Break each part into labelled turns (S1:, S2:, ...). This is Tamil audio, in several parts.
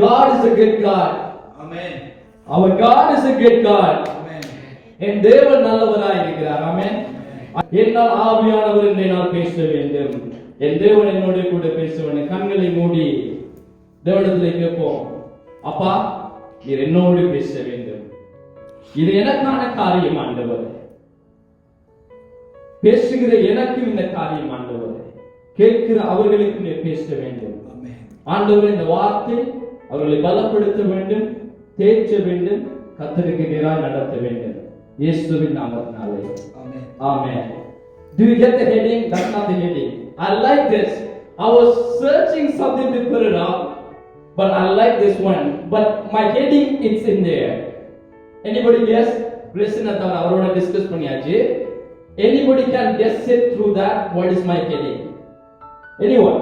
S1: God is a good God.
S2: Amen.
S1: Our God is a good God.
S2: Amen.
S1: என் தேவன் நல்லவராய் இருக்கிறார். ஆமென். என்னால் ஆவியானவர் என்னை நான் பேச வேண்டும். என் தேவன் என்னோட கூட பேச வேண்டும். கண்களை மூடி தேவனிடத்தில் கேட்போம். அப்பா, நீர் என்னோடு பேச வேண்டும். இது எனக்கான காரியம் ஆண்டவரே. பேசுகிற எனக்கும் இந்த காரியம் ஆண்டவரே. கேட்கிற அவர்களுக்கு நீர் பேச வேண்டும். ஆண்டவரே, இந்த வார்த்தை அவர்களை பலப்படுத்த வேண்டும், தேற்ற வேண்டும், கர்த்தருக்கு நேராக நடத்த வேண்டும். இயேசுவின் நாமத்தினாலே. Amen. Amen. Do you get the heading? That's not the heading. I like this. I was searching something to put it up, but I like this one. But my heading, it's in there. Anybody guess? Listen, avaroda discuss பண்ணியாச்சு. Anybody can guess it through that? What is my heading? Anyone?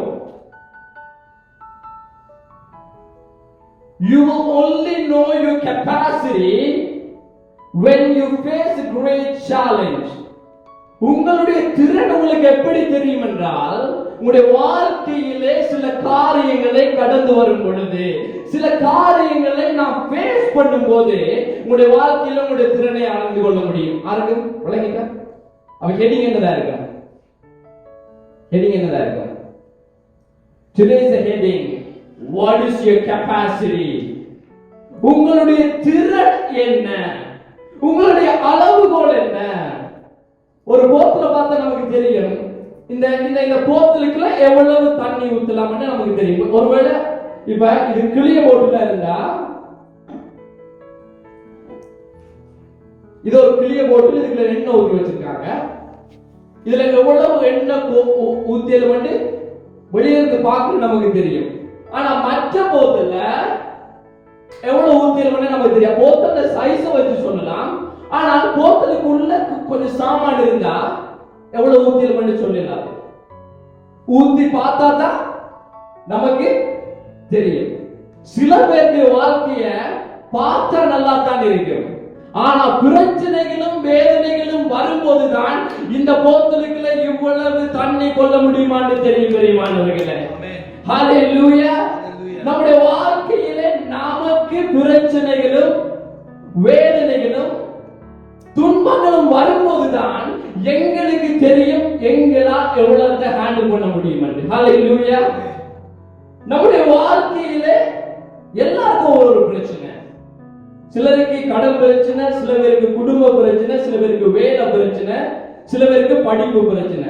S1: You will only know your capacity when you face a great challenge. உங்களுடைய திறன் உங்களுக்கு எப்படி தெரியும் என்றால், உங்களுடைய வாழ்க்கையிலே சில காரியங்களை கடந்து வரும் பொழுது, சில காரியங்களை நாம் ஃபேஸ் பண்ணும்போது உங்களுடைய வாழ்க்கையில உங்களுடைய திறனை அறிந்து கொள்ள முடியும். யாருக்கும் விளங்கிட்டா? அவ ஹெடிங் என்னதா இருக்கா? ஹெடிங் என்னதா இருக்கா? Today's heading, what is your capacity? உங்களுடைய திறன் என்ன? உங்களுடைய அளவுகோல் என்ன? ஒரு போத்தல பார்த்தா நமக்கு தெரியும், இந்த இந்த போத்தலுக்குள்ள எவ்வளவு தண்ணி ஊத்தலாம்னு நமக்கு தெரியும். ஒருவேளை இப்ப இது கிளிய போட்டுல இருந்தா, இது ஒரு கிளிய போட்டு இதுக்குள்ள எண்ணெய் ஊத்தி வச்சிருக்காங்க. இதுல எவ்வளவு எண்ணெய் ஊத்தியல் வெளியிருந்து பார்க்க நமக்கு தெரியும். ஆனா மற்ற போத்தல எவ்வளவு ஊத்தியல் நமக்கு தெரியும். போத்தல சைஸ வச்சு சொல்லலாம். ஆனா போத்தலுக்கு உள்ள கொஞ்சம் சாமான் இருந்தா எவ்வளவு ஊத்தியல் சொல்லலாம். ஊத்தி பார்த்தா தான் நமக்கு தெரியும். சில பேருடைய வாழ்க்கைய பார்த்தா நல்லா தான் இருக்கும். ஆனா பிரச்சனைகளும் வேதனைகளும் வரும்போதுதான் இந்த போத்தலுக்குள்ள இவ்வளவு தண்ணி கொள்ள முடியுமான்னு தெரியும். பெரியமானவர்களே, ஹல்லேலூயா. நம்முடைய வாழ்க்கையிலே நமக்கு பிரச்சனைகளும் வேதனைகளும் துன்பங்களும் வரும்போதுதான் எங்களுக்கு தெரியும் எங்களால் எவ்வளவு ஹேண்டில் பண்ண முடியும் என்று. ஹல்லேலூயா. நம்முடைய வாழ்க்கையிலே எல்லாருக்கும் ஒரு பிரச்சனை. சிலருக்கு கடன் பிரச்சனை, சில பேருக்கு குடும்ப பிரச்சனை, சில பேருக்கு வேலை பிரச்சனை, சில பேருக்கு படிப்பு பிரச்சனை.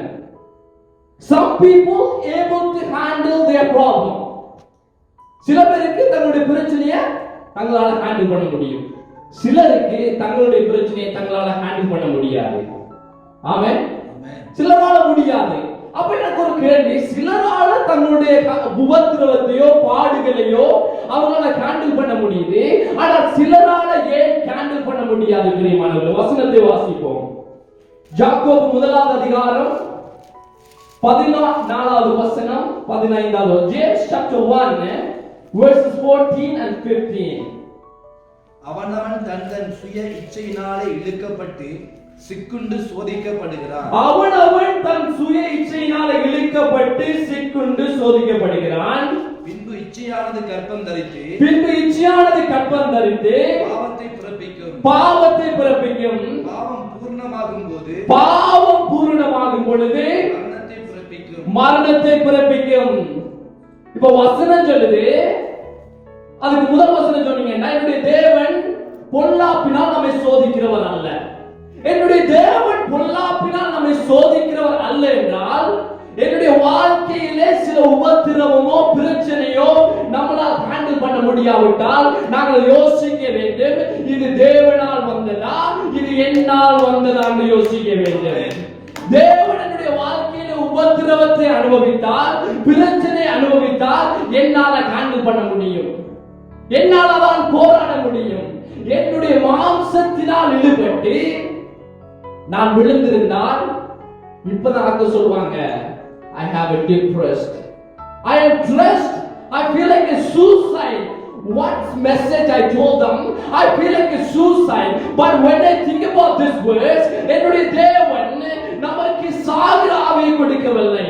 S1: Some people able to handle their problem. சில பேருக்கு தங்களுடைய பிரச்சனையை தங்களால ஹேண்டில் பண்ண முடியும். சிலருக்கு தங்களுடைய பிரச்சனையை தங்களால ஹேண்டில் பண்ண முடியாது. ஆமென். சிலரால முடியாது. அப்ப எனக்கு ஒரு கேள்வி, சிலரால தங்களுடைய உபத்திரவத்தையோ பாடுகளையோ அவங்களால ஹேண்டில் பண்ண முடியுது, ஆனா சிலரால ஏன் ஹேண்டில் பண்ண முடியாது? பிரியமானவர்களே, வசனத்தை வாசிப்போம். யாக்கோபு 1வது அதிகாரம் 14வது வசனம் 15வது. James chapter 1 verses 14 and 15.
S2: அவனவன் தன் சுய இச்சையினாலே இழுக்கப்பட்டு சிக்குண்டு சோதிக்கப்படுகிறான்.
S1: அவனவன் தன் சுய இச்சையினாலே இழுக்கப்பட்டு சிக்குண்டு சோதிக்கப்படுகிறான்.
S2: பின்பு இச்சையானது கர்ப்பம் தரித்து
S1: பாவத்தை பிறப்பிக்கும். பாவம் பூரணமாகும் பொழுது மரணத்தை பிறப்பிக்கும். இப்ப வசனம் சொல்லுது, அதுக்கு முதல் வசனம் சொன்னீங்கன்னா, என்னுடைய தேவன் பொல்லாப்பினால் நம்மை சோதிக்கிறவர் அல்ல. என்னுடைய தேவன் பொல்லாப்பினால் நம்மை சோதிக்கிறவர் அல்ல என்றால், என்னுடைய வாழ்க்கையிலே சில உபத்திரவமோ பிரச்சனையோ நம்மளால் ஹேண்டில் பண்ண முடியாவிட்டால் நாங்கள் யோசிக்க வேண்டும், இது தேவனால் வந்ததா, இது என்னால் வந்ததா என்று யோசிக்க வேண்டும். தேவன் என்னுடைய வாழ்க்கையில உபத்திரவத்தை அனுபவித்தால், பிரச்சனை அனுபவித்தால் என்னால ஹேண்டில் பண்ண முடியும், என்னால தான் போராட முடியும். என்னுடைய மாம்சத்தினால் இழுபட்டு நான் விழுந்திருந்தால் இப்பதான் அங்க சொல்வாங்க, I have a depressed, I am stressed, I feel like a suicide. What message I told them, I feel like a suicide. But when I think about this verse, என்னுடைய தேவன் நமக்கு சாகிற ஆவியை கொடுக்கவில்லை.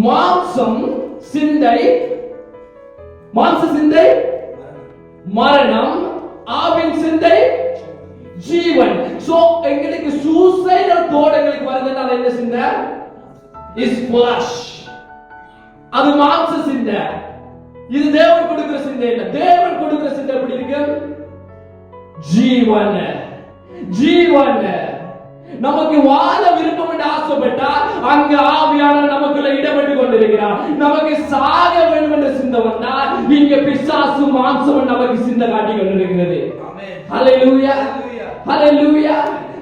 S1: மாம்சம், சிந்தை, மாம்ச சிந்தை மரணம், ஆவின் சிந்தை ஜீவன். சோ எங்களுக்கு சூசைடல் தோட் எங்களுக்கு வருதுனால என்ன சிந்தை? Is flush. அது மாம்ச சிந்தை. இது தேவன் கொடுக்கிற சிந்தை இல்ல. தேவன் கொடுக்கிற சிந்தை எப்படி இருக்கு? ஜீவன். ஜீவன். நமக்கு வாழ விருப்பம் என்று ஆசைப்பட்டா அங்க ஆவியானவர் நமக்குள்ள இடப்பட்டு கொண்டிருக்கிறார். நமக்கு சாக வேண்டும் என்ற சிந்தை வந்தா இங்க பிசாசு மாம்சம் நமக்கு சிந்தை காட்டி கொண்டிருக்கிறது. ஹல்லேலூயா, ஹல்லேலூயா.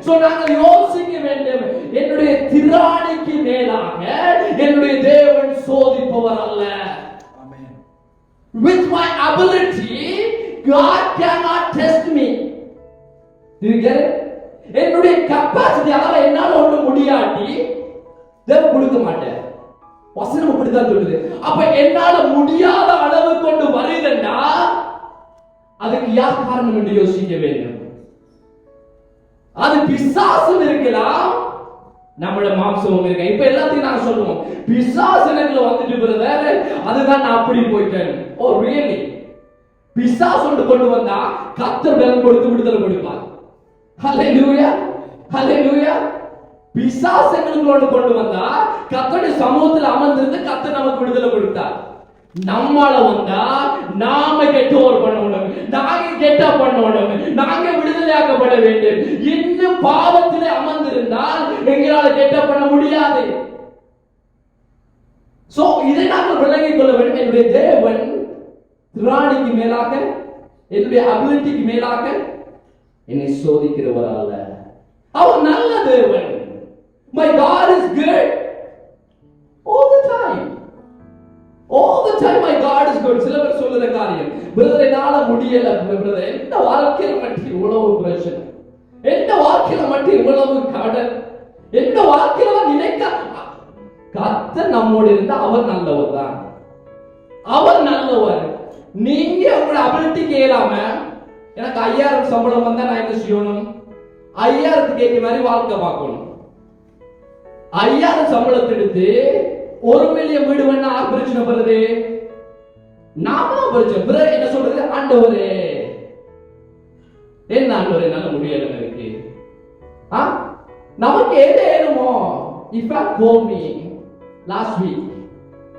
S1: சோ நாங்கள் யோசிக்க வேண்டும், என்னுடைய திராணிக்கு மேலாக என்னுடைய தேவன் சோதிப்பவர் அல்ல. With my ability God cannot test me. Do you get it? என்னுடைய கெபாசிட்டி அதால என்னால ஒண்ணு முடியாட்டி தேவன் கொடுக்க மாட்டார். வசனம் அப்படிதான் சொல்லுது. அப்ப என்னால முடியாத அளவு கொண்டு வருதுன்னா அதுக்கு யார் காரணம் என்று யோசிக்க வேண்டும். அது பிசாசும் இருக்கலாம், நம்மளோட மாம்சமும் இருக்கு. இப்ப எல்லாத்தையும் நாங்க சொல்லுவோம் பிசாசு எனக்குள்ள வந்துட்டு பிரதர், அதுதான் நான் அப்படி போயிட்டேன். ஓ ரியலி? பிசாசு கொண்டு வந்தா கர்த்தர் பலன் கொடுத்து விடுதலை கொடுப்பார். ஹல்லேலூயா, ஹல்லேலூயா. பிசாசு எங்களுக்குள்ள கொண்டு வந்தா கர்த்தருடைய சமூகத்தில் அமர்ந்திருந்து கர்த்தர் நமக்கு விடுதலை கொடுத்தார். நம்மால வந்தா நாம கெட்ட ஒரு பண்ணணும், நாங்க கெட்ட பண்ணணும், நாங்க விடுதலையாக்கப்பட வேண்டும். இன்னும் பாவத்திலே அமர்ந்திருந்தால் எங்களால கெட்ட பண்ண முடியாது. சோ இதை நாங்கள் விளங்கிக் கொள்ள வேண்டும். என்னுடைய தேவன் திராணிக்கு மேலாக, என்னுடைய அபிலிட்டிக்கு மேலாக என்னை சோதிக்கிறவர் அல்ல. அவர் நல்ல தேவன். My God is good all the time. All the time my God is good. சில பேர் சொல்லுற காரியம், பிரதர் என்னால முடியல பிரதர், என்ன வாழ்க்கையில மட்டும் இவ்வளவு பிரச்சனை, என்ன வாழ்க்கையில மட்டும் இவ்வளவு கடன், என்ன வாழ்க்கையில நினைக்க கர்த்தர் நம்மோடு இருந்தா அவர் நல்லவர் தான். அவர் நல்லவர். நீங்க உங்களோட அபிலிட்டிக்கு ஏலாம எனக்கு 5000 சம்பளம் வந்தா நான் என்ன செய்யணும்? 5000க்கு ஏற்ற மாதிரி வாழ்க்கை பார்க்கணும். 5000 சம்பளத்தை எடுத்து 1 மில்லியன் வீடு வேணா யார் பிரச்சனை வருது? நாம பிரச்சனை. பிறகு என்ன சொல்றது? ஆண்டவரே என்ன ஆண்டவரே நல்ல முடியல இருக்கு. நமக்கு எது ஏழுமோ? If I call me last week,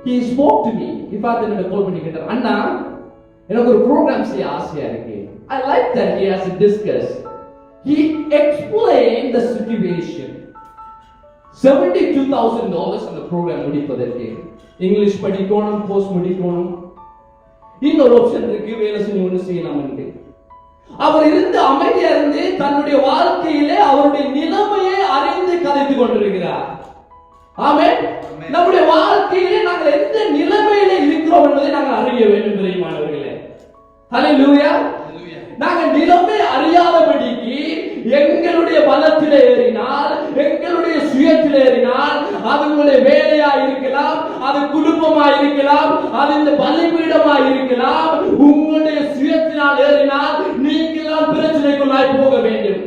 S1: he spoke to me. If I then call பண்ணி கேட்டார், அண்ணா எனக்கு ஒரு ப்ரோக்ராம் செய்ய ஆசையா இருக்கு. I like that he has to discuss. He explained the situation. $72,000 அந்த ப்ரோக்ராம் முடிப்பதற்கு. இங்கிலீஷ் படிக்கணும், கோர்ஸ் முடிக்கணும், இன்னொரு ஆப்ஷன் இருக்கு, வேலை செஞ்சு ஒன்று செய்யலாம் என்று. அவர் இருந்து அமைதியா இருந்து தன்னுடைய வாழ்க்கையிலே அவருடைய நிலைமையை அறிந்து கதைத்துக் கொண்டிருக்கிறார். ஆமென். நம்முடைய வாழ்க்கையிலே நாங்கள் எந்த நிலைமையிலே இருக்கிறோம் என்பதை நாங்கள் அறிய வேண்டும் பிரியமானவர்களே. ஹல்லேலூயா. நாங்கள் நிலைமை அறியாதபடிக்கு எங்களுடைய பலத்திலே ஏறினால், எங்களுடைய சுயத்திலே ஏறினால், அது உங்களுடைய வேலையா இருக்கலாம், அது குடும்பமா இருக்கலாம், அது இந்த பலிபீடமா இருக்கலாம், உங்களுடைய சுயத்தினால் ஏறினால் நீங்களாம் பிரச்சனைக்குள்ளாய் போக வேண்டும்.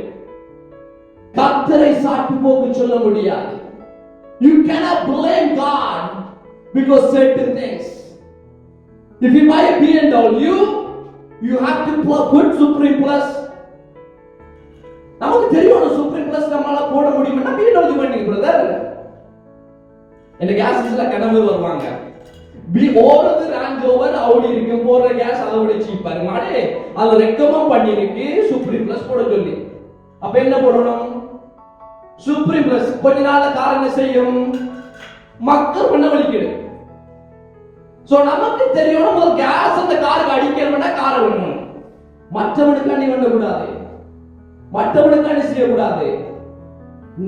S1: கர்த்தரை சாட்டு போக்கு சொல்ல முடியாது. You cannot blame God because certain things. If you buy a BMW, you have to put Supreme Plus. நமக்கு தெரியும் Supreme Plus நம்மால போட முடியும்னா BMW பண்ணி பிரதர். இந்த கேஸ்ல கனவு வருவாங்க. ஓடுறது ரேஞ்ச் ஓவர் ஆடி இருக்கு, போடுற கேஸ் அதை விட சீப்பா இருக்கு. மாடே அது ரெக்கமெண்ட் பண்ணிருக்கு Supreme Plus போட சொல்லி. அப்ப என்ன போடணும்? Supreme Plus. கொஞ்ச நாள கார் என்ன செய்யும்? மக்கள் பண்ண வலிக்குது. சோ நமக்கு தெரியும் முதல்ல கேஸ் அந்த காருக்கு அடிக்கணும்னா காரை விடணும். மற்றவனுக்கு அணி பண்ண கூடாது, மற்றவனுக்கு அணி செய்ய கூடாது.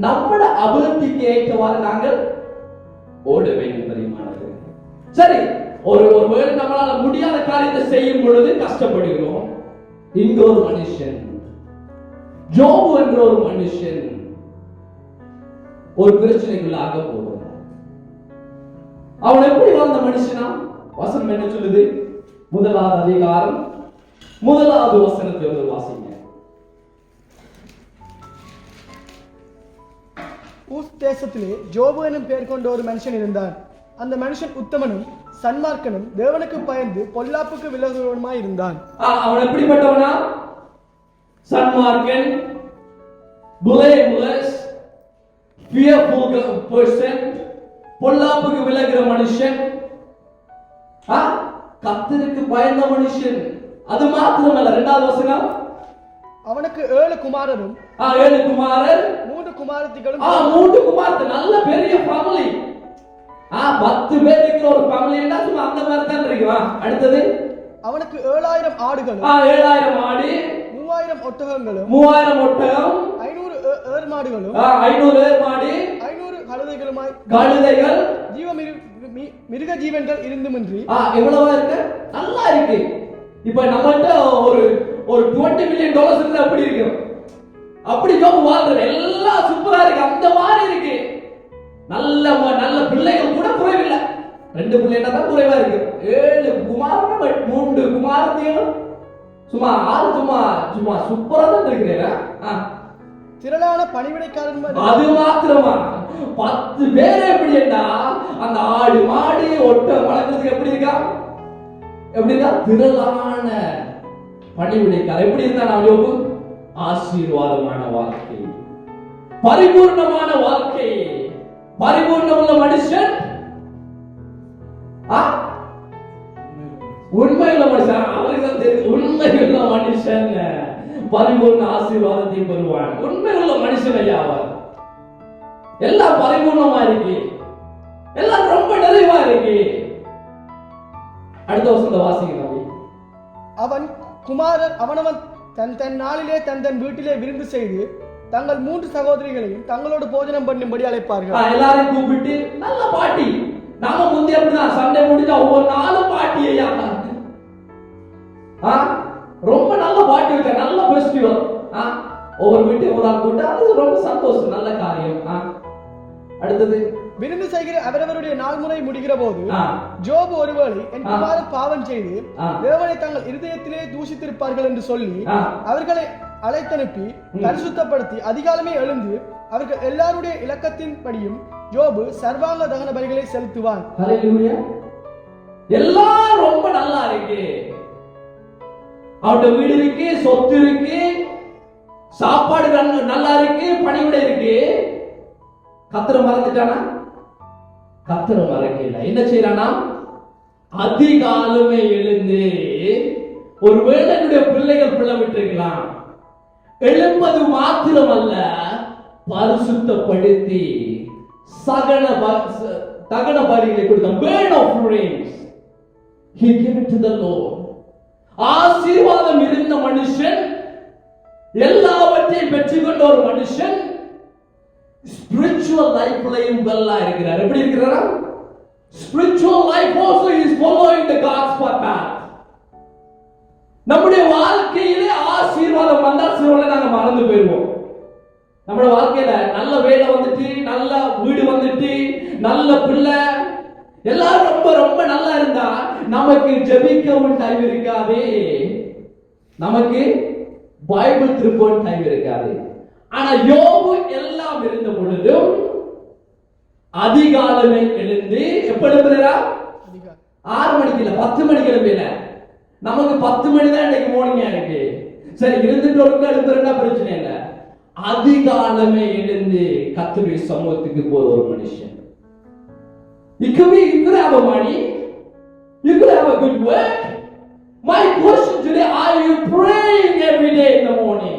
S1: நம்மளோட அபிலிட்டிக்கு ஏற்றவாறு நாங்கள் ஓட வேண்டும் தெரியுமானது. சரி, ஒருவேளை நம்மளால முடியாத காரியத்தை செய்யும் பொழுது கஷ்டப்படுகிறோம். இங்க ஒரு மனுஷன், ஜோபு என்ற ஒரு மனுஷன் ஒரு பிரச்சனைக்குள்ளாக போகிறான். அவன் எப்படி வாழ்ந்த மனுஷனா? வசனம் என்ன சொல்லுது? 1வது அதிகாரம் 1வது வசனத்தை வாசிங்க. ஊஸ் தேசத்திலே ஜோபு எனும் பெயர் கொண்ட ஒரு மனுஷன் இருந்தான். அந்த மனுஷன் உத்தமனும்
S3: சன்மார்க்கனும் தேவனுக்கு பயந்து பொல்லாப்புக்கு விலகுவனுமாய் இருந்தான்.
S1: அவன் எப்படிப்பட்டவனா? சன்மார்க்கன், blameless, fearful person, பொல்லாப்புக்கு விலகுற மனுஷன், கர்த்தருக்கு பயந்த மனுஷன். அது மாத்திரமல்ல, இரண்டாவது வசனம்,
S3: அவனுக்கு 7 குமாரரும்
S1: 7 குமாரர்
S3: 3 குமாரத்திகளும்
S1: 3 குமாரர். நல்ல பெரிய ஃபேமிலி. 10 பேர் இருக்கிற ஒரு ஃபேமிலின்னா சும்மா அந்த மாதிரி தான் இருக்கு. அடுத்தது,
S3: அவனுக்கு 7000 ஆடுகளும்
S1: 7000 ஆடு,
S3: 3000 ஒட்டகங்களும்
S1: 3000 ஒட்டகம்,
S3: 500 ஏர்மாடுகளும்
S1: 500 ஏர்மாடு,
S3: 500 கழுதைகளுமாய்
S1: கழுதைகள்,
S3: மிருக ஜீவன்கள் இருந்துமின்றி
S1: எவ்வளவா இருக்கு? நல்லா இருக்கு. இப்ப நம்மகிட்ட ஒரு $20 million இருந்தா அப்படி இருக்கு. அப்படி ஜோப் வாழ்றது எல்லாம் சூப்பரா இருக்கு. அந்த மாதிரி இருக்கு. நல்ல நல்ல பிள்ளைகள் கூட குறைவில்லை. 2 பிள்ளைங்க தான் குறைவா இருக்கு. 7 குமாரன் 3 குமாரத்தையும் சும்மா 6 சும்மா சூப்பரா தான் இருக்கிறேன்.
S3: திரளான பணிவிடைக்காரன். அது
S1: மாத்திரமா 10 பேர் எப்படின்னா அந்த ஆடு மாடு ஒட்டகம் வளர்க்கறதுக்கு எப்படி இருக்கா? எப்படின்னா திரளான பணிவிடைக்காரர். எப்படி இருந்தா யோபு? ஆசீர்வாதமான வாழ்க்கை, பரிபூர்ணமான வாழ்க்கை, பரிபூர்ணமுள்ள மனுஷன், உண்மையுள்ள மனுஷன். அவருக்கு தான் தெரியும் உண்மையுள்ள மனுஷன் பரிபூர்ண ஆசீர்வாதத்தை பெறுவான். உண்மையுள்ள மனுஷன் ஐயா அவர். எல்லாம் பரிபூர்ணமா இருக்கு, எல்லாம் ரொம்ப நிறைவா இருக்கு. அடுத்த வசனத்தை வாசிங்க.
S3: அவன் குமாரர் அவனவன் தன் நாளிலே தன் வீட்டிலே விருந்து செய்து தங்கள் 3 சகோதரிகளையும் தங்களோடு போஜனம் பண்ணும்படி அழைப்பார்கள்.
S1: எல்லாரும் கூப்பிட்டு நல்ல பாட்டி. நாம முந்தி அப்படிதான் சண்டை முடிஞ்சா ஒவ்வொரு நாளும் பாட்டி ஐயா. ரொம்ப நல்ல பாட்டி வச்ச, நல்ல ஃபெஸ்டிவல். ஒவ்வொரு வீட்டு ஒரு ஆள் கூட்ட, அது ரொம்ப சந்தோஷம், நல்ல காரியம். அடுத்தது,
S3: விருந்து செய்கிற அவரவருடைய நாள் முறை முடிகிற போது ஜோபு ஒருவேளை என் குமாரர் பாவம் செய்து தேவனை தங்கள் இருதயத்திலே தூஷித்திருப்பார்கள் என்று சொல்லி அவர்களை அழைத்தனுப்பி பரிசுத்தப்படுத்தி அதிகாலமே எழுந்து அவர்கள் எல்லாருடைய இலக்கத்தின் படியும் ஜோபு சர்வாங்க தகன பலிகளை செலுத்துவான்.
S1: எல்லாம் ரொம்ப நல்லா இருக்கு. அவருடைய வீடு இருக்கு, சொத்து இருக்கு, சாப்பாடு நல்லா இருக்கு, பணிவிடை இருக்கு. கர்த்தரை மறந்துட்டானா? கர்த்தரை மறக்கல. என்ன செய்யறானா? அதிகாலமே எழுந்து, ஒருவேளை என்னுடைய பிள்ளைகள் பிள்ளை விட்டுருக்கலாம், எழுப்பது மாத்திரமல்ல பரிசுத்தப்படுத்தி தகன பலிகளை கொடுத்தான். burnt offerings he gave it to the Lord. ஆசீர்வாதம் இருந்த மனுஷன், எல்லாவற்றையும் பெற்றுக்கொண்ட ஒரு மனுஷன் ஸ்பிரிச்சுவல் லைஃப்லயும் வெல்லா இருக்கிறார். எப்படி இருக்கிறாரா? Spiritual life also is following the God's path. நம்முடைய வாழ்க்கையிலே ஆசீர்வாதம் வந்தால் சிலவளை நாங்க மறந்து போயிடுவோம். நம்முடைய வாழ்க்கையில நல்ல வேலை வந்துட்டு, நல்ல வீடு வந்துட்டு, நல்ல பிள்ளை, எல்லாரும் ரொம்ப ரொம்ப நல்லா இருந்தா நமக்கு ஜெபிக்கவும் டைம் இருக்காது, நமக்கு பைபிள் திருப்பவும் டைம் இருக்காது. ஆனா யோபு எல்லாம் இருந்த பொழுதும் அதிகாலமே எழுந்து எப்ப எழுப்புறா? 6 மணிக்கு இல்ல, 10 மணிக்கு எழுப்பல. நமக்கு 10 மணி தான் இன்னைக்கு மார்னிங்கா இருக்கு. சரி, இருந்துட்டு ஒரு எழுப்புறா பிரச்சனை இல்ல. அதிகாலமே எழுந்து கர்த்தருடைய சமூகத்துக்கு போற ஒரு மனுஷன். You could have a money, you could have a good work. My question today, are you praying every day in the morning?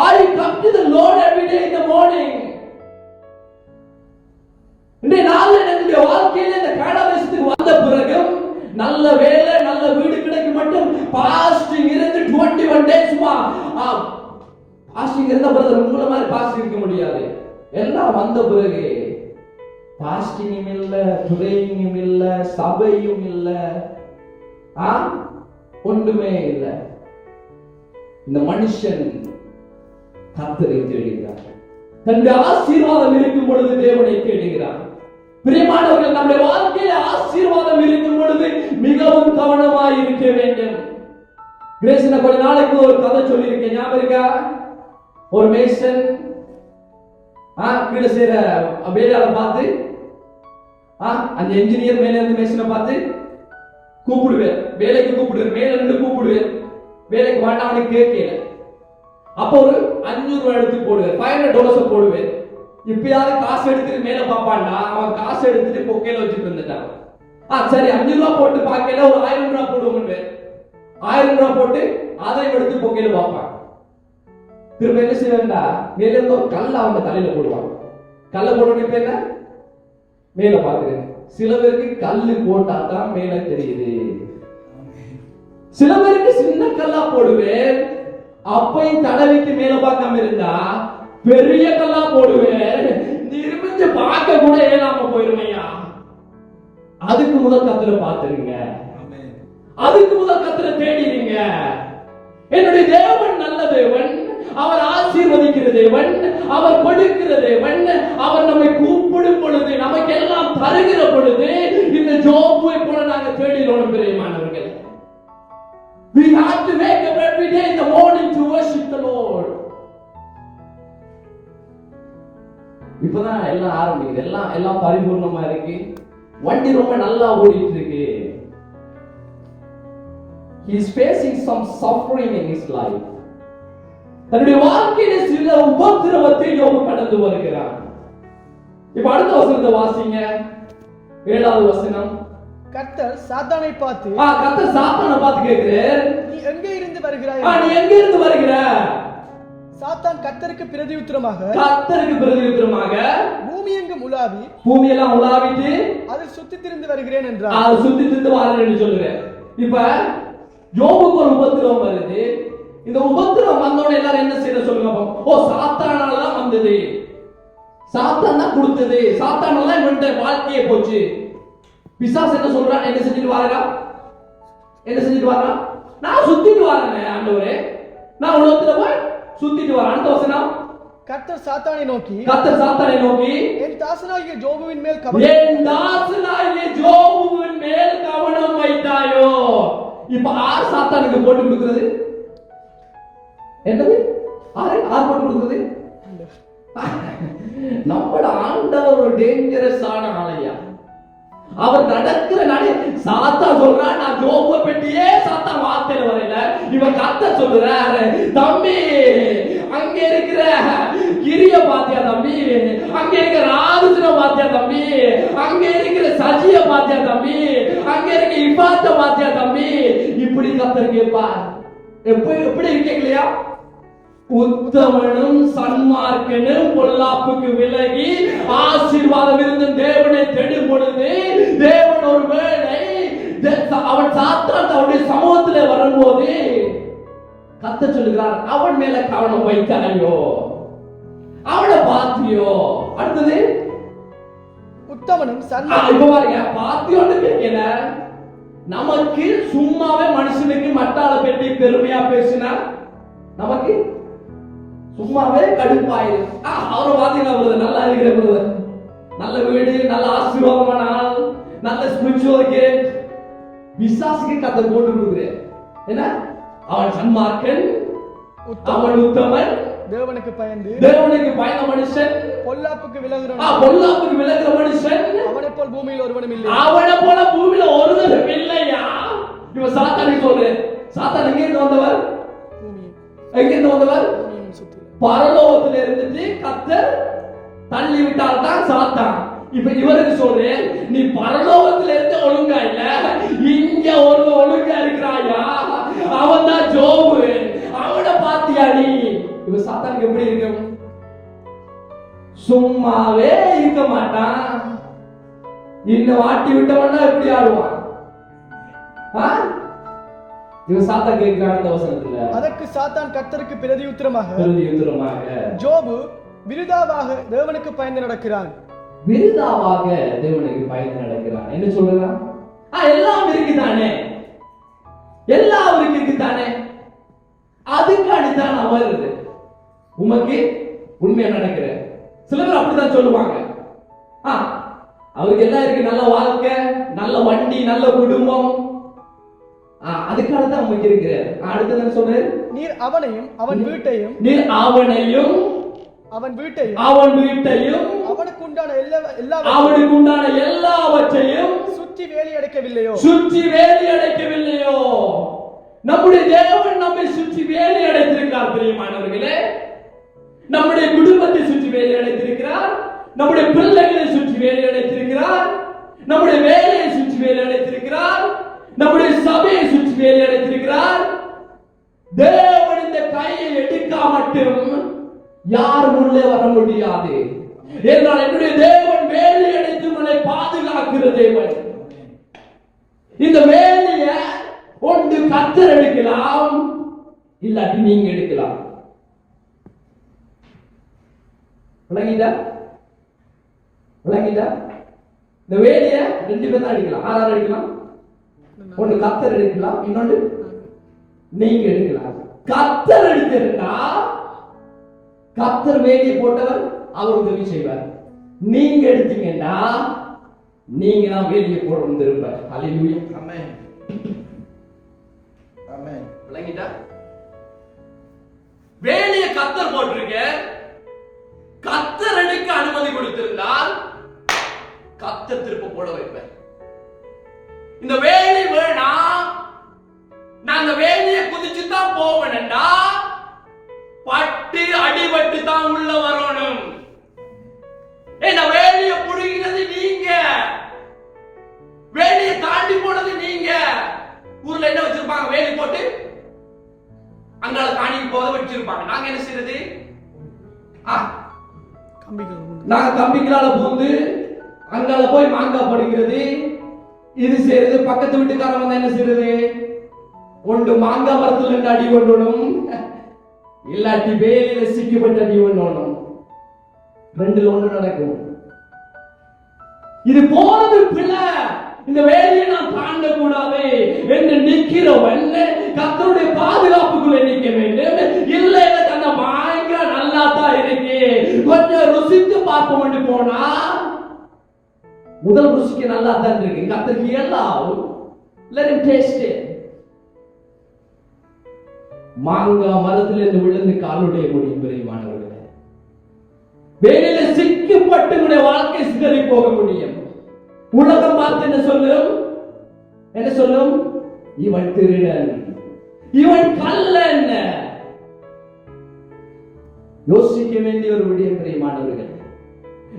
S1: Are you come to the Lord every day in the morning? இந்த நாள்ல நம்முடைய வாழ்க்கையில இந்த காடாதேசத்துக்கு வந்த பிறகு நல்ல வேலை, நல்ல வீடு கிடைக்க மட்டும் பாஸ்டிங் இருந்து 21 days பாஸ்டிங் இருந்த பிரதர் உங்கள மாதிரி பாஸ்டிங் இருக்க முடியாது. எல்லாம் வந்த பிறகு பாஸ்டிங்கும் இல்ல, பிரேயிங்கும் இல்ல, சபையும் இல்ல, ஒன்றுமே இல்ல. இந்த மனுஷன் கர்த்தரை தேடுகிறார். தன்னுடைய ஆசீர்வாதம் இருக்கும் பொழுது தேவனை தேடுகிறார். பிரியமானவர்கள், நம்முடைய வாழ்க்கையில ஆசீர்வாதம் இருக்கும் பொழுது மிகவும் கவனமாய் இருக்க வேண்டும். கிரேஸ்ல கொஞ்ச நாளைக்கு ஒரு கதை சொல்லி இருக்கேன், ஞாபகம் இருக்கா? ஒரு மேசன் கீழே செய்யற வேலையாள பார்த்து அந்த என்ஜினியர் மேல இருந்து மெஷினை பார்த்து கூப்பிடுவேன், வேலைக்கு கூப்பிடுவேன், மேல இருந்து கூப்பிடுவேன், வேலைக்கு வேண்டாம்னு கேட்கல. அப்போ ஒரு 500 ரூபாய் எடுத்து போடுவேன், $500 போடுவேன். இப்பயாவது காசு எடுத்துட்டு மேல பாப்பான்டா, அவன் காசு எடுத்துட்டு பொக்கையில வச்சுட்டு வந்துட்டான். சரி 500 ரூபாய் போட்டு பாக்கல, ஒரு 1000 ரூபாய் போடுவோம், 1000 ரூபாய் போட்டு அதை எடுத்து பொக்கையில பாப்பான். திரும்ப என்ன செய்வேன்டா, மேல இருந்து ஒரு கல்ல அவன் தலையில போடுவான். கல்ல போட்டு இப்ப என்ன மேல பாக்குறேன். சில பேருக்கு கல்லு போட்டா தான் மேல தெரியுது, சில பேருக்கு சின்ன கல்லா போடுவேன், அப்பையும் தடவிட்டு மேல பார்க்காம இருந்தா பெரிய கல்லா போடுவேன், நிரூபிச்சு பார்க்க கூட ஏலாம போயிருமையா. அதுக்கு முதல் கத்துல பாத்துருங்க, அதுக்கு முதல் கத்துல தேடிடுங்க. என்னுடைய தேவன் நல்ல தேவன், அவர் ஆசீர்வதிக்கிற தேவன், அவர் கொடுக்கிற தேவன், அவர் நம்மை கூப்பிடும் பொழுது நமக்கு எல்லாம் தருகிற பொழுது இந்த ஜோபுவை போல நாங்க தேடினோம் பிரியமானவர்களே. We have to wake up every day in the morning to worship the Lord. இப்பதான் எல்லாம் ஆரம்பிக்குது, எல்லாம் பரிபூர்ணமா இருக்கு, வண்டி ரொம்ப நல்லா ஓடிட்டு இருக்கு. He is facing some suffering in his life. தன்னுடைய வாழ்க்கையில சில உபத்திரவத்தை யோபு கடந்து வருகிறார். இப்ப அடுத்த வசனத்தை வாசிங்க, 7வது வசனம்.
S3: கர்த்தர் சாத்தானை பார்த்து,
S1: கர்த்தர் சாத்தானை பார்த்து கேக்குறார்,
S3: நீ எங்கே இருந்து வருகிறாய்?
S1: நீ எங்க இருந்து வருகிறாய்?
S3: சாத்தான் கர்த்தருக்கு பிரதியுத்தரமாக, பூமி எங்கும் உலாவி,
S1: பூமியெல்லாம் உலாவிட்டு
S3: அதில் சுத்தி திரிந்து வருகிறேன் என்றார்.
S1: அது சுத்தி திரிந்து வரேன் என்று சொல்லுறேன். இப்ப யோபுக்கு ஒரு உபத்திரவம் வருது. இந்த உபத்திரவம் வந்தோட எல்லாரும் என்ன செய்ய சொல்லுங்க. சாத்தானால தான் வந்தது, சாத்தான் தான் கொடுத்தது, சாத்தானால தான் இவனுடைய வாழ்க்கையே போச்சு. பிசாசு என்ன சொல்றான், என்ன செஞ்சுட்டு வாரா, என்ன செஞ்சுட்டு வாரா, நான் சுத்திட்டு வரேன் ஆண்டவரே, நான் உலகத்துல போய் சுத்திட்டு வரேன். அடுத்த வசனம்.
S3: கர்த்தர் சாத்தானை நோக்கி,
S1: என்
S3: தாசனாகிய ஜோபுவின் மேல்
S1: கவனம் வைத்தாயோ. இப்ப ஆர் சாத்தானுக்கு போட்டு கொடுக்கிறது? என்னது? ஆர் போட்டு கொடுக்கிறது? நம்மட ஆண்டவர் ஒரு டேஞ்சரஸான ஆளையா. அவர் நடக்கிற நடி சாத்தா சொல்றா, நான் ஜோபுவை பெட்டியே சாத்தா வார்த்தையில வரையில. இவன் கர்த்தர் சொல்றாரு, தம்பி அங்க இருக்கிற கிரிய பாத்தியா தம்பி, அங்க இருக்கிற ராதுசுர பாத்தியா தம்பி, அங்க இருக்கிற சஜிய பாத்தியா தம்பி, அங்க இருக்கிற இபாத்த பாத்தியா தம்பி. இப்படி கர்த்தர் கேட்பா. எப்படி இருக்கீங்களா? உத்தமனும் சன்மார்க்கனும் பொல்லாப்புக்கு விலகி ஆசீர்வாதம் இருந்து தேவனை தேடும் பொழுது, தேவன் ஒரு வேளை அவன் சாத்தான் அவனுடைய சமூகத்திலே வரும்போது கர்த்தர் சொல்லுகிறார், அவன் மேல கவனம் வைத்தாயோ, அவனை பாத்தியோ. அடுத்தது
S3: உத்தமனும்
S1: பாத்தியோன்னு கேட்கல. நமக்கு சும்மாவே மனுஷனுக்கு மட்டால பெட்டி பெருமையா பேசினா நமக்கு சும்மாவே கடுப்பாயிரும். அவரை பாத்தீங்கன்னா நல்லா இருக்கிற, நல்ல வீடு, நல்ல ஆசீர்வாதமான ஆள், நல்ல ஸ்பிரிச்சுவலுக்கு விசுவாசிக்கு கர்த்தர் போட்டு கொடுக்குறேன். என்ன, அவன் சன்மார்க்கன், அவன் உத்தமன்,
S3: தேவனுக்கு பயந்த
S1: மனுஷன்,
S3: பொல்லாப்புக்கு விலகுற
S1: மனுஷன்,
S3: அவனை போல பூமியில் ஒருவனும் இல்லை,
S1: அவனை போல பூமியில ஒருவனும் இல்லையா. இவன் சாத்தானை சொல்றேன். சாத்தான் எங்க இருந்து வந்தவர்? பரலோகத்தில் இருந்துட்டு கர்த்தர் தள்ளி விட்டால் தான் சாத்தான். இப்ப இவருக்கு சொல்றேன், நீ பரலோகத்தில் இருந்து ஒழுங்கா இல்ல, இங்க ஒரு ஒழுங்கா இருக்கிறாயா, அவன் தான் ஜோபு, அவனை பாத்தியா நீ? இப்ப சாத்தானுக்கு எப்படி இருக்கும்? சும்மாவே இருக்க மாட்டான். இன்னும் வாட்டி விட்டவன்னா எப்படி ஆடுவான்? இவன் சாத்தான் கேட்கிறான் இந்த வசனத்துல.
S3: அதற்கு சாத்தான் கர்த்தருக்கு பிரதியுத்தரமாக, ஜோபு விருதாவாக தேவனுக்கு பயந்து நடக்கிறான்.
S1: என்ன சொல்றான்? எல்லாம் இருக்குதானே, எல்லாம் இருக்குதானே, அதுக்காடிதான் அவர் உமக்கு உண்மையா நடக்கிற. சில பேர் அப்படிதான் சொல்லுவாங்க, அவருக்கு எல்லாம் இருக்கு, நல்ல வாழ்க்கை, நல்ல வண்டி, நல்ல குடும்பம், அதுக்காக தான் உங்களுக்கு இருக்கிறார். அடுத்தது சொல்றாரு,
S3: நீர் அவனையும் அவன் வீட்டையும்
S1: அவனுக்கு உண்டான எல்லாவற்றையும்
S3: சுற்றி வேலி அடைக்கவில்லையோ?
S1: நம்முடைய தேவன் நம்மை சுற்றி வேலி அடைத்திருக்கிறார் பிரியமானவர்களே. நம்முடைய குடும்பத்தை சுற்றி வேலி அடைத்திருக்கிறார், நம்முடைய பிள்ளைகளை சுற்றி வேலி அடைத்திருக்கிறார், நம்முடைய வேலையை சுற்றி வேலி அடைத்திருக்கிறார், நம்முடைய சபையை சுற்றி வேலி அடைத்திருக்கிறார். தேவன் இந்த கையை எடுக்காமட்டும் யாரும் உள்ளே வர முடியாது என்றால் என்னுடைய தேவன் வேலி அடைத்து உங்களை பாதுகாக்கிற தேவன். இந்த வேலைய ஒன்று கர்த்தர் எடுக்கலாம், இல்லாட்டி நீங்க எடுக்கலாம். விளங்கிட்டா? இந்த வேலைய ரெண்டு பேர் தான் எடுக்கலாம். ஆறாறு எடுக்கலாம். ஒன்று கர்த்தர் எடுக்கலாம், இன்னொன்று நீங்க எடுக்கலாம். கர்த்தர் எடுத்திருந்தா கர்த்தர் வேலையை போட்டவர், அவர் உதவி செய்வார். நீங்க எடுத்தீங்கன்னா நீங்க தான் வேலையை போடணும் திரும்ப. ஹல்லேலூயா.
S2: ஆமென். ஆமென்.
S1: விளங்கிட்டா? வேலையை கர்த்தர் போட்டிருக்க, கர்த்தர் எடுக்க அனுமதி கொடுத்திருந்தால் கர்த்தர் திரும்ப போட வைப்பார். இந்த வேலை வேணா, நான் அந்த வேலையை குதிச்சு தான் போவேன்டா, பட்டு அடிபட்டு தான் உள்ள வரணும். இந்த வேலையை புடுங்கினது நீங்க, வேலையை தாண்டி போனது நீங்க. ஊர்ல என்ன வச்சிருப்பாங்க? வேலி போட்டு அங்கால காணிக்கு போக வச்சிருப்பாங்க. நாங்க என்ன செய்யறது? நாங்க கம்பிகளால பூந்து அங்கால போய் மாங்காய் படுகிறது, இது செய்யறது. பக்கத்து வீட்டுக்காரன் வந்து என்ன செய்யறது? ஒன்று மாங்காய் மரத்துல இருந்து அடி கொண்டணும், இல்லாட்டி வேலையில சிக்கப்பட்டு அடி கொண்டணும். ரெண்டுல ஒன்று நடக்கும். இது போறது பிள்ளை. இந்த வேலையை நான் தாண்ட கூடாது என்று நிக்கிறவன் கர்த்தருடைய பாதுகாப்புக்குள்ள நிக்க வேண்டும். இல்ல தன்னை பயங்கர நல்லா தான் இருக்கு, கொஞ்சம் ருசித்து பார்ப்போம் போனா முதல் ருசிக்கு நல்லா தான் இருக்கு. கர்த்தருக்கு எல்லாம் let him taste it. மாங்காய் மரத்துல இருந்து விழுந்து காலுடைய முடியும் பெரியமானவர்களே. வேலையில சிக்கப்பட்டு உங்களுடைய வாழ்க்கை சிதறி போக முடியும். உலகம் பார்த்து என்ன சொல்லும்? இவன் திருடன், இவன் கள்ளன். யோசிக்க வேண்டிய ஒரு விடயம் பிரியமானவர்கள்.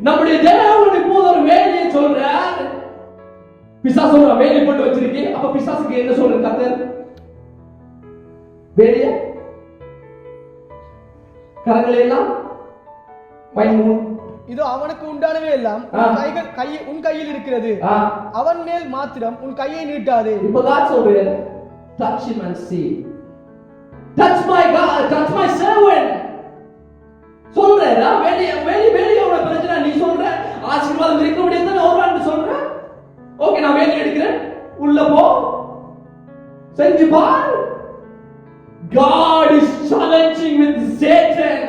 S1: நம்முடைய தேவன் இப்போது ஒரு வேலையை சொல்றார். பிசாசு சொல்ற வேலை போட்டு வச்சிருக்கேன். அப்ப பிசாசுக்கு என்ன சொல்ற கர்த்தர்? வேலைய கரங்களை எல்லாம்
S3: இதோ அவனுக்கு உண்டானவே எல்லாம் உன் கையில் இருக்கிறது, அவன் மேல் மாத்திரம் உன் கையை நீட்டாதே.
S1: இப்போ God சொல்றாரு, touch him and see. Touch my God, touch my servant. சொல்றா வேலையோட பிரச்சனை. நீ சொல்ற ஆசீர்வாதம் இருக்க முடியாது தான் ஒருவன் சொல்ற. ஓகே, நான் வேலை எடுக்கிறேன், உள்ள போ, செஞ்சு பார். God is challenging with Satan.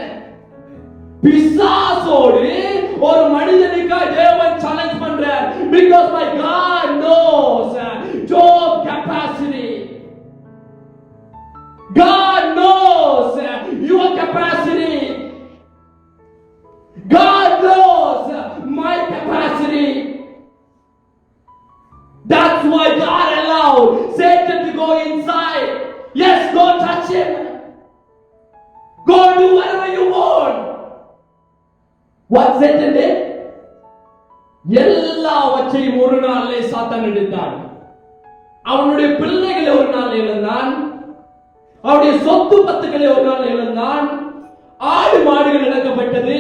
S1: பிசாசோடு ஒரு மனிதனுக்கு தேவன் சேலஞ்ச் பண்றார். because my God knows Job capacity. God knows your capacity. God knows my capacity. That's why God allowed Satan to go inside. Yes, go touch him, go do whatever you want. What Satan did? எல்லாவற்றையும் ஒரு நாளிலே சாத்தான் எடுத்தான். அவனுடைய பிள்ளைகளை ஒரு நாள் இழந்தான், அவருடைய சொத்து பத்துக்களை ஒரு நாள் இழந்தான், ஆடு மாடுகள் இழக்கப்பட்டது,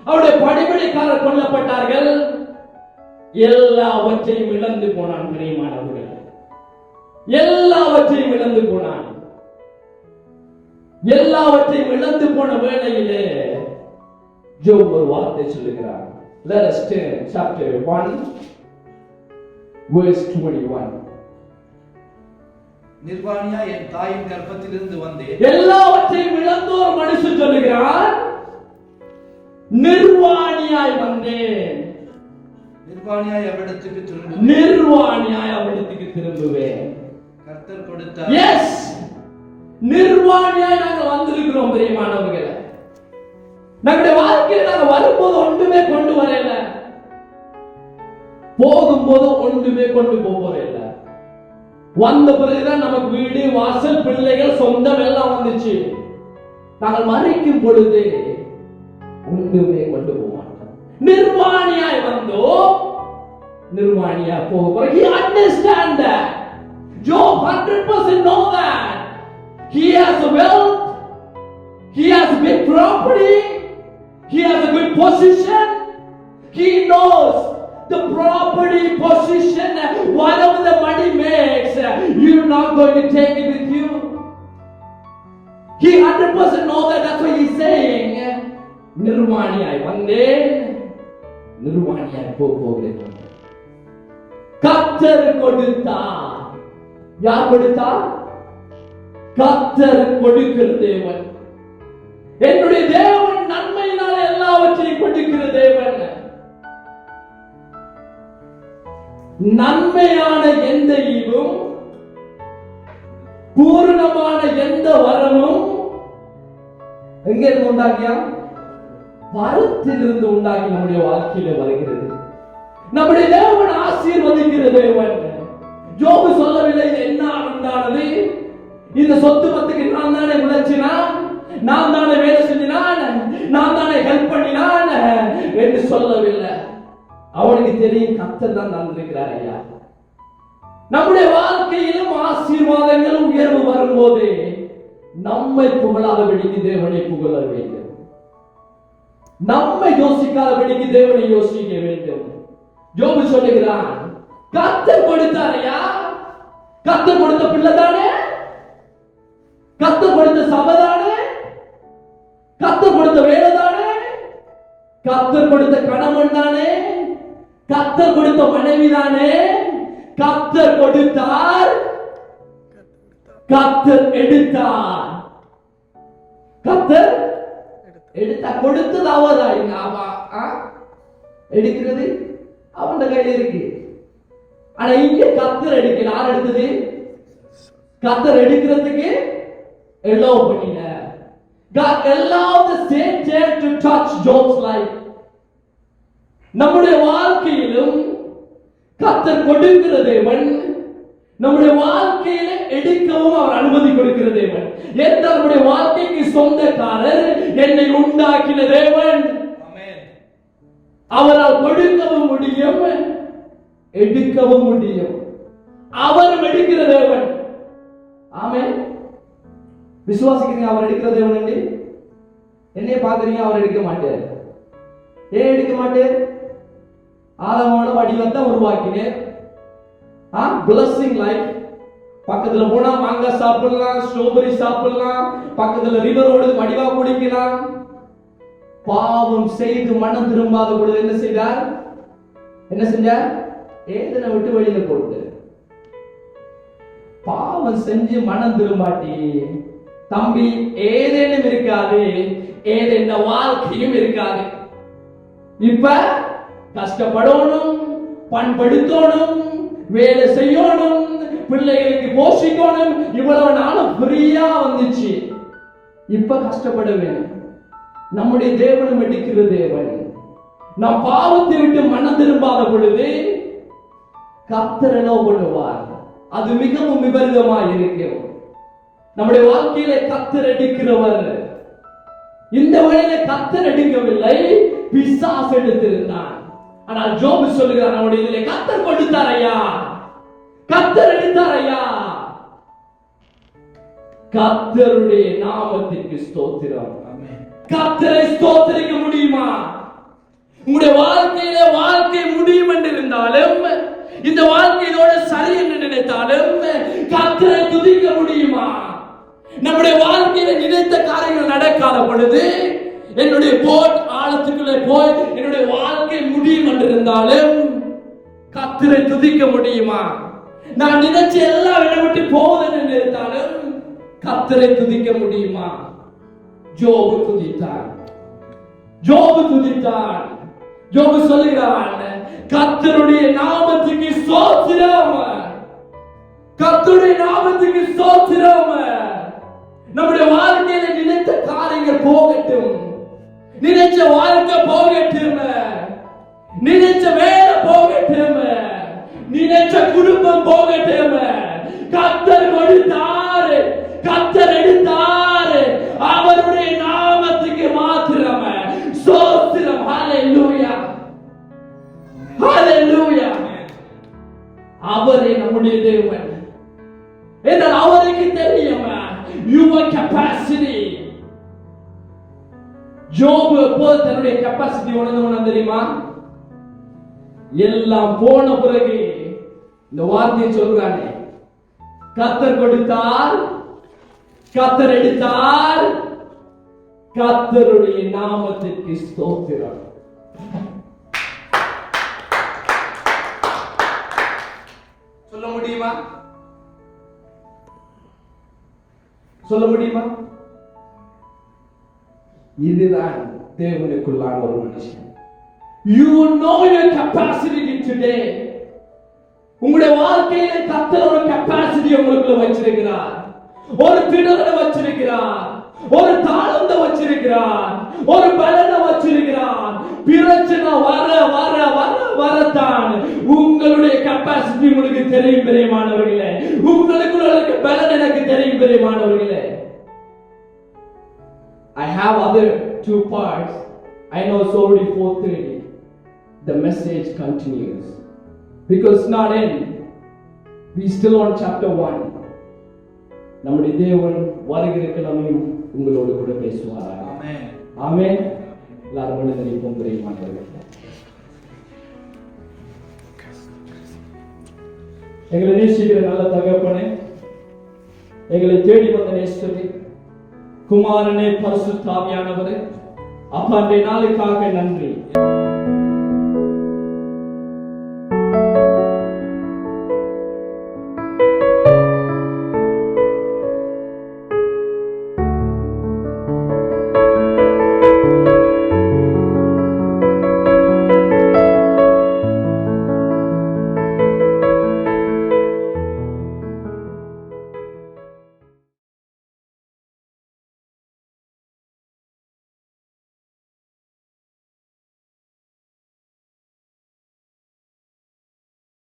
S1: அவருடைய பணிவிடைக்காரர் கொல்லப்பட்டார்கள். எல்லாவற்றையும் இழந்து போனான் பிரியமானவர்களே. எல்லாவற்றையும் இழந்து போனான். எல்லாவற்றையும் இழந்து போன வேளையிலே ஜோப் ஒரு வார்த்தை சொல்லுகிறார். Let us turn chapter 1 verse 21.
S2: நிர்வாணியா என் தாயின் கர்ப்பத்திலிருந்து வந்தேன்.
S1: எல்லாவற்றையும் இழந்த ஒரு மனுஷன் சொல்லுகிறார், நிர்வாணியாய் வந்தேன்.
S2: நிர்வாணியாய் அவரிடத்துக்கு திரும்புவேன்.
S1: நிர்வாணியாய் அவரிடத்துக்கு திரும்புவேன்.
S2: கர்த்தர் கொடுத்தார்.
S1: எஸ், நிர்வாணியாய் நாங்கள் வந்திருக்கிறோம் பிரியமானவர்களே. நம்முடைய வாழ்க்கை வாழ்க்கையில நாங்க வரும்போது ஒன்றுமே கொண்டு வரல, போகும்போது ஒன்றுமே கொண்டு போறதில்ல. வந்த பிறகுதான் நமக்கு வீடு வாசல் பிள்ளைகள் சொந்தம் எல்லாம் வந்துச்சு. நாங்கள் மறைக்கும் பொழுது ஒன்றுமே கொண்டு போக மாட்டோம். நிர்வாணியாய் வந்தோ நிர்வாணியா போக. He understand that. Job 100% know that. He has wealth, he has big property, he has a good position. He knows the property, position, whatever the money makes, you're not going to take it with you. He 100% know that. That's why he's saying, நிர்வாணியாய் வந்தேன், நிர்வாணியாய் போகிறேன். கர்த்தர் கொடுத்தார். யார் கொடுத்தார்? கர்த்தர் கொடுக்கிற தேவன். என்னுடைய தேவன் நன்மையினால எல்லாவற்றையும் கொடுக்கிற தேவன். நன்மையான எந்த ஈவும் பூரணமான எந்த வரமும் எங்க இருந்து உண்டாகியா? வரத்திலிருந்து உண்டாகி நம்முடைய வாழ்க்கையில வருகிறது. நம்முடைய தேவன் ஆசீர்வதிக்கிற தேவன். யோபு சொல்லவில்லை என்ன உண்டானது, இந்த சொத்து பத்துக்கு நான் தானே உழைச்சினான், நான் தானே வேலை செஞ்சினான், நான் தானே ஹெல்ப் பண்ணினான் என்று சொல்லவில்லை. அவனுக்கு தெரியும் கர்த்தர் தான் தந்திருக்கிறார். ஐயா, நம்முடைய வாழ்க்கையிலும் ஆசீர்வாதங்களும் உயர்வு வரும்போது நம்மை புகழாதபடிக்கு தேவனை புகழ வேண்டும். நம்மை யோசிக்காதபடிக்கு தேவனை யோசிக்க வேண்டும். யோபு சொல்லுகிறான், கர்த்தர் கொடுத்தாரையா, கர்த்தர் கொடுத்த பிள்ளை தானே, கர்த்தர் கொடுத்த சபை தானே, கர்த்தர் கொடுத்த வேலை தானே, கர்த்தர் கொடுத்த கணவன் தானே, கர்த்தர் கொடுத்த மனைவி தானே. கர்த்தர் கொடுத்தார், கர்த்தர் எடுத்தார். கர்த்தர் எடுத்தா கொடுத்தது அவதான். எடுக்கிறது அவன் கையில இருக்கு. ஆனா இங்க கர்த்தர் எடுக்கல. யார் எடுத்தது? கர்த்தர் எடுக்கிறதுக்கு allow பண்ணினார். God allowed the Satan to touch Job's life. நம்முடைய வாழ்க்கையிலும் கர்த்தர் கொடுக்கிற தேவன், நம்முடைய வாழ்க்கையில எடுக்கவும் அவர் அனுமதி கொடுக்கிற தேவன். எந்த நம்முடைய வாழ்க்கைக்கு சொந்தக்காரர் என்னை உண்டாக்கின தேவன். அவரால் கொடுக்கவும் முடியும், எடுக்கவும் முடியும். அவர் எடுக்கிற தேவன். ஆமென். விசுவாசிக்கிறீங்க அவர் எடுக்கிற தேவன் என்று? என்னைய பாக்குறீங்க, அவர் எடுக்க மாட்டார். ஏன் எடுக்க மாட்டார்? ஆதாமோட வடிவத்தை உருவாக்கினேன். blessing life. பக்கத்துல போனா மாங்காய் சாப்பிடலாம், ஸ்ட்ராபெரி சாப்பிடலாம், பக்கத்துல ரிவர் ஓடுது வடிவா குடிக்கலாம். பாவம் செய்து மனம் திரும்பாத பொழுது என்ன செய்தார்? என்ன செஞ்சார்? ஏதனை விட்டு வெளியில போட்டு. பாவம் செஞ்சு மனம் திரும்பாட்டி தம்பி ஏதேனும் இருக்காது, ஏதேன வாழ்க்கையும் இருக்காது. இப்ப கஷ்டப்படணும், பண்படுத்தணும், வேலை செய்யணும், பிள்ளைகளுக்கு போஷிக்கணும். இவ்வளவு நாளும் ஃப்ரீயா வந்துச்சு, இப்ப கஷ்டப்பட வேணும். நம்முடைய தேவனும் எடுக்கிற தேவன். நாம் பாவத்தை விட்டு மனம் திரும்பாத பொழுது கர்த்தர் என்ன பண்ணுவார்? அது மிகவும் விபரீதமாக இருக்கும். நம்முடைய வாழ்க்கையில கர்த்தர் எடுக்கிறவர். இந்த வழியில கர்த்தர் எடுக்கவில்லை, பிசாசு எடுத்திருந்தான். ஆனால் ஜோபு சொல்லுகிறார், நம்முடைய இதிலே கர்த்தர் கொடுத்தாரையா, கர்த்தர் எடுத்தாரையா. கர்த்தருடைய நாமத்திற்கு ஸ்தோத்திரம். கர்த்தரை ஸ்தோத்திரிக்க முடியுமா? உங்களுடைய வாழ்க்கையில வாழ்க்கை முடியும் என்று இருந்தாலும், இந்த வாழ்க்கை இதோட சரி என்று நினைத்தாலும் கர்த்தரை துதிக்க முடியுமா? நம்முடைய வாழ்க்கையில நினைத்த காரியங்கள் நடக்காத பொழுது, என்னுடைய போட் ஆழத்துக்குள்ளே போய் என்னுடைய வாழ்க்கை முடியும் என்று இருந்தாலும் கர்த்தரை துதிக்க முடியுமா? நான் நினைச்ச எல்லாம் என்னை விட்டு போவதென்று நினைத்தாலும் கர்த்தரை துதிக்க முடியுமா? ஜோபு துதித்தான். ஜோபு துதித்தான். ஜோபு சொல்லுகிறான், கர்த்தருடைய நாமத்துக்கு ஸ்தோத்திரம், கர்த்தருடைய நாமத்துக்கு ஸ்தோத்திரம். நம்முடைய வாழ்க்கையில நினைத்த காரியங்கள் போகட்டும், நினைச்ச வாழ்க்கை போகட்டும், நினைச்ச வேலை போகட்டும், நினைச்ச குடும்பம் போகட்டும். கர்த்தர் கொடுத்தாரு, கர்த்தர் எடுத்தாரு. அவருடைய நாமத்துக்கு மாத்திரம் ஸ்தோத்திரம். ஹalleluya, ஹalleluya. அவரே நம்முடைய தேவன். என்றால் அவருக்கு தெரியும் your capacity. ஜோபு எப்போது தன்னுடைய கெப்பாசிட்டி உணர்ந்தவன் தெரியுமா? எல்லாம் போன பிறகு இந்த வார்த்தையை சொல்றானே, கர்த்தர் கொடுத்தார், கர்த்தர் எடுத்தார், கர்த்தருடைய நாமத்திற்கு ஸ்தோத்திரம். சொல்ல முடியுமா? சொல்ல முடியுமா? இதுதான் தேவனுக்குள்ளான ஒரு மனுஷன். You know your capacity today. உங்களுடைய வாழ்க்கையில கர்த்தர் ஒரு கெப்பாசிட்டி உங்களுக்குள்ள வச்சிருக்கிறார். ஒரு திடனை வச்சிருக்கிறார், ஒரு தாளந்த வச்சிருக்கிறார், ஒரு பலனை வச்சிருக்கிறார். பிரச்சனை வர வர வர வரத்தான் உங்களுடைய கெப்பாசிட்டி உங்களுக்கு தெரியும் பிரியமானவர்களே. உங்களுக்குள்ள இருக்க பலன் எனக்கு தெரியும் பிரியமானவர்களே. I have other two parts. I know it's already 4:30. The message continues because it's not in. We still on chapter 1. நம்முடைய தேவன் வருகிற கிழமையும் உங்களோடு கூட பேசுவார்.
S2: ஆமென்,
S1: ஆமென். எல்லாரும் எழுந்திருப்போம் பிரியமானவர்களே. எங்களை நேசிக்கிற நல்ல தகப்பனே, எங்களை தேடி வந்த நேசரே, குமாரனே, பரிசுத்த ஆவியானவரே, அப்பா, இந்த நாளுக்காக நன்றி.